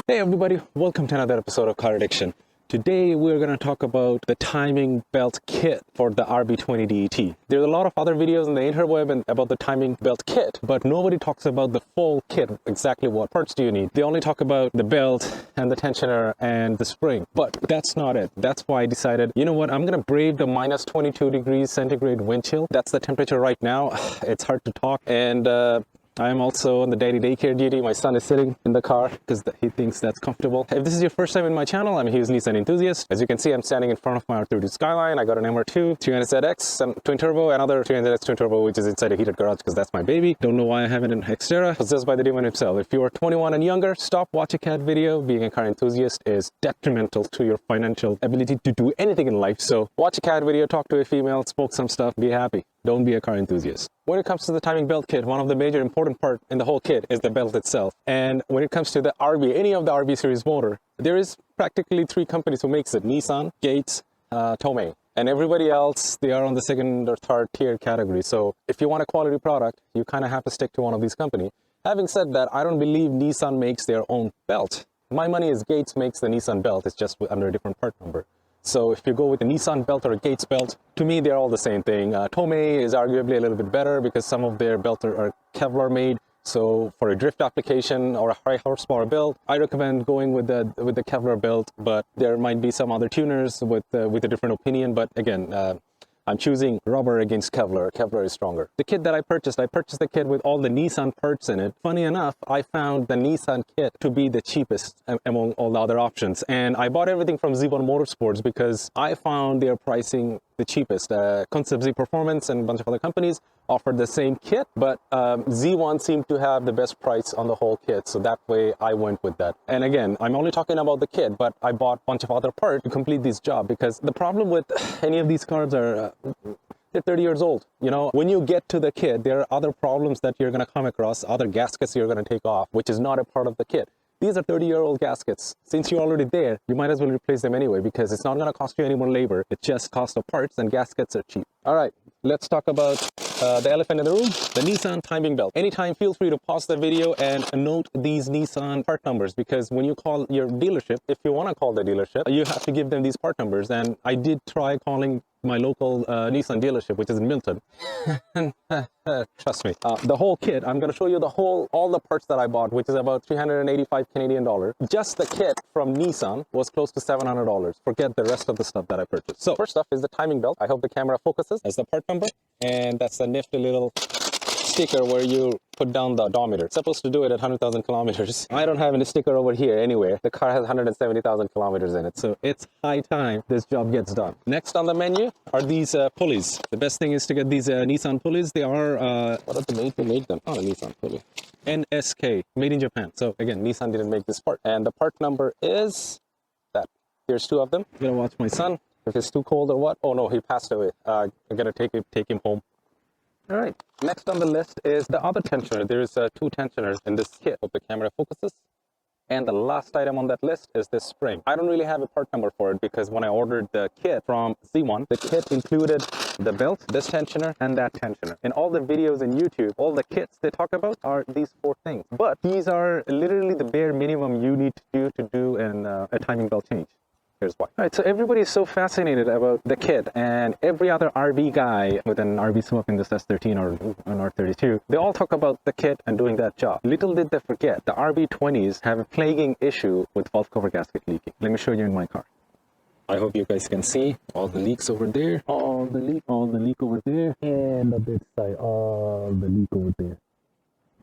Hey everybody, welcome to another episode of Car Addiction. Today we're going to talk about the timing belt kit for the RB20 DET. There's a lot of other videos on the interweb about the timing belt kit, but nobody talks about the full kit, exactly what parts do you need. They only talk about the belt and the tensioner and the spring, but that's not it. That's why I decided, you know what, I'm going to brave the minus 22 degrees centigrade wind chill. That's the temperature right now. It's hard to talk, and I am also on the daddy daycare duty. My son is sitting in the car because he thinks that's comfortable. If this is your first time in my channel, I'm a huge Nissan enthusiast. As you can see, I'm standing in front of my R32 Skyline. I got an MR2, 300ZX, twin turbo, another 300ZX twin turbo, which is inside a heated garage because that's my baby. Don't know why I have it in Xterra. Possessed by the demon himself. If you are 21 and younger, stop, watch a cat video. Being a car enthusiast is detrimental to your financial ability to do anything in life. So watch a cat video, talk to a female, smoke some stuff, be happy. Don't be a car enthusiast. When it comes to the timing belt kit, one of the major important part in the whole kit is the belt itself. And when it comes to the RB, any of the RB series motor, there is practically 3 companies who makes it: Nissan, Gates, Tomei. And everybody else, they are on the second or third tier category. So if you want a quality product, you kind of have to stick to one of these companies. Having said that, I don't believe Nissan makes their own belt. My money is Gates makes the Nissan belt. It's just under a different part number. So if you go with a Nissan belt or a Gates belt, to me, they're all the same thing. Tomei is arguably a little bit better because some of their belts are Kevlar made. So for a drift application or a high horsepower build, I recommend going with the Kevlar belt, but there might be some other tuners with a different opinion. But again, I'm choosing rubber against Kevlar. Kevlar is stronger. The kit that I purchased the kit with all the Nissan parts in it. Funny enough, I found the Nissan kit to be the cheapest among all the other options. And I bought everything from Z1 Motorsports because I found their pricing the cheapest. Concept Z Performance and a bunch of other companies offered the same kit, but Z1 seemed to have the best price on the whole kit. So that way I went with that. And again, I'm only talking about the kit, but I bought a bunch of other parts to complete this job because the problem with any of these cars are they're 30 years old. You know, when you get to the kit, there are other problems that you're going to come across, other gaskets you're going to take off, which is not a part of the kit. These are 30-year-old gaskets. Since you're already there, you might as well replace them anyway because it's not going to cost you any more labor. It just costs the parts, and gaskets are cheap. All right, let's talk about the elephant in the room, the Nissan timing belt. Anytime, feel free to pause the video and note these Nissan part numbers, because when you call your dealership, if you want to call the dealership, you have to give them these part numbers. And I did try calling my local Nissan dealership, which is in Milton. Trust me, the whole kit, I'm going to show you all the parts that I bought, which is about 385 Canadian dollars. Just the kit from Nissan was close to $700. Forget the rest of the stuff that I purchased. So first off is the timing belt. I hope the camera focuses. That's the part number, and that's the nifty little sticker where you put down the odometer. It's supposed to do it at 100,000 kilometers. I don't have any sticker over here anywhere. The car has 170,000 kilometers in it, so it's high time this job gets done. Next on the menu are these pulleys. The best thing is to get these Nissan pulleys. They are what are the made? Who made them? Oh, a Nissan pulley. NSK, made in Japan. So again, Nissan didn't make this part, and the part number is that. Here's 2 of them. I'm gonna watch my son if it's too cold or what. Oh no, he passed away. I'm gonna take him home. All right, next on the list is the other tensioner. There's 2 tensioners in this kit. Hope the camera focuses. And the last item on that list is this spring. I don't really have a part number for it because when I ordered the kit from Z1, the kit included the belt, this tensioner, and that tensioner. In all the videos in YouTube, all the kits they talk about are these 4 things. But these are literally the bare minimum you need to do a timing belt change. Here's why. All right, so everybody is so fascinated about the kit, and every other RB guy with an RB swap in this S13 or an R32, they all talk about the kit and doing that job. Little did they forget, the RB20s have a plaguing issue with valve cover gasket leaking. Let me show you in my car. I hope you guys can see all the leaks over there, all the leak over there, and on this side, all the leak over there.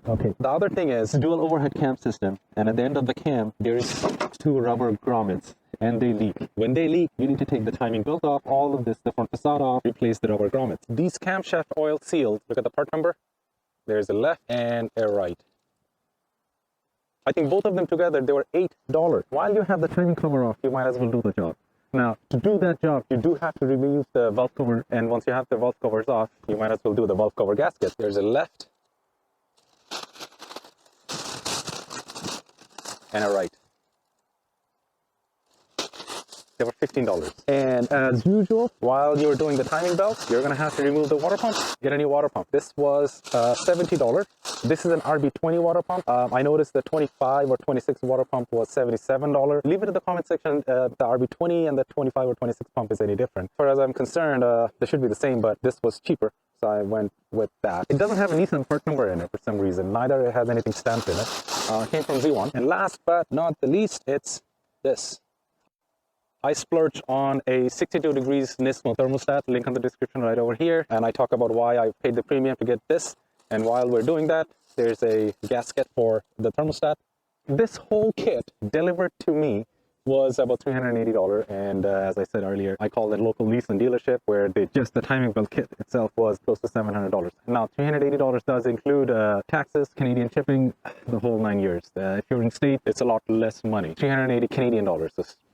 Okay, the other thing is dual overhead cam system, and at the end of the cam, there is 2 rubber grommets. And they leak. When they leak, you need to take the timing belt off, all of this, the front facade off, replace the rubber grommets. These camshaft oil sealed, look at the part number. There's a left and a right. I think both of them together, they were $8. While you have the timing cover off, you might as well do the job. Now, to do that job, you do have to remove the valve cover, and once you have the valve covers off, you might as well do the valve cover gasket. There's a left and a right. They were $15. And as usual, while you're doing the timing belt, you're gonna have to remove the water pump, get a new water pump. This was $70. This is an RB20 water pump. I noticed the 25 or 26 water pump was $77. Leave it in the comment section if the RB20 and the 25 or 26 pump is any different. As far as I'm concerned, they should be the same, but this was cheaper, so I went with that. It doesn't have a Nissan part number in it for some reason. Neither it has anything stamped in it. It came from Z1. And last but not the least, it's this. I splurged on a 62 degrees Nismo thermostat, link in the description right over here. And I talk about why I paid the premium to get this. And while we're doing that, there's a gasket for the thermostat. This whole kit delivered to me was about $380. And as I said earlier, I called it local Nissan dealership where just the timing belt kit itself was close to $700. Now, $380 does include taxes, Canadian shipping, the whole 9 years. If you're in state, it's a lot less money. 380 Canadian dollars.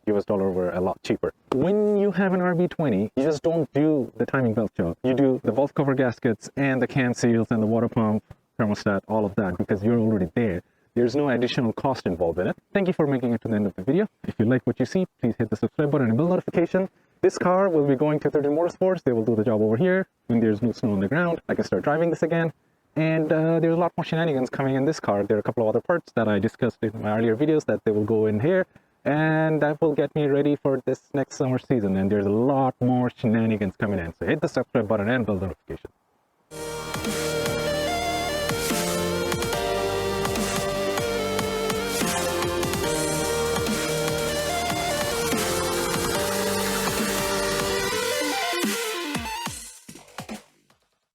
US dollar were a lot cheaper. When you have an RB20, you just don't do the timing belt job. You do the valve cover gaskets and the cam seals and the water pump, thermostat, all of that, because you're already there. There's no additional cost involved in it. Thank you for making it to the end of the video. If you like what you see, please hit the subscribe button and bell notification. This car will be going to 13 Motorsports. They will do the job over here. When there's no snow on the ground, I can start driving this again. And there's a lot more shenanigans coming in this car. There are a couple of other parts that I discussed in my earlier videos that they will go in here. And that will get me ready for this next summer season. And there's a lot more shenanigans coming in. So hit the subscribe button and bell notification.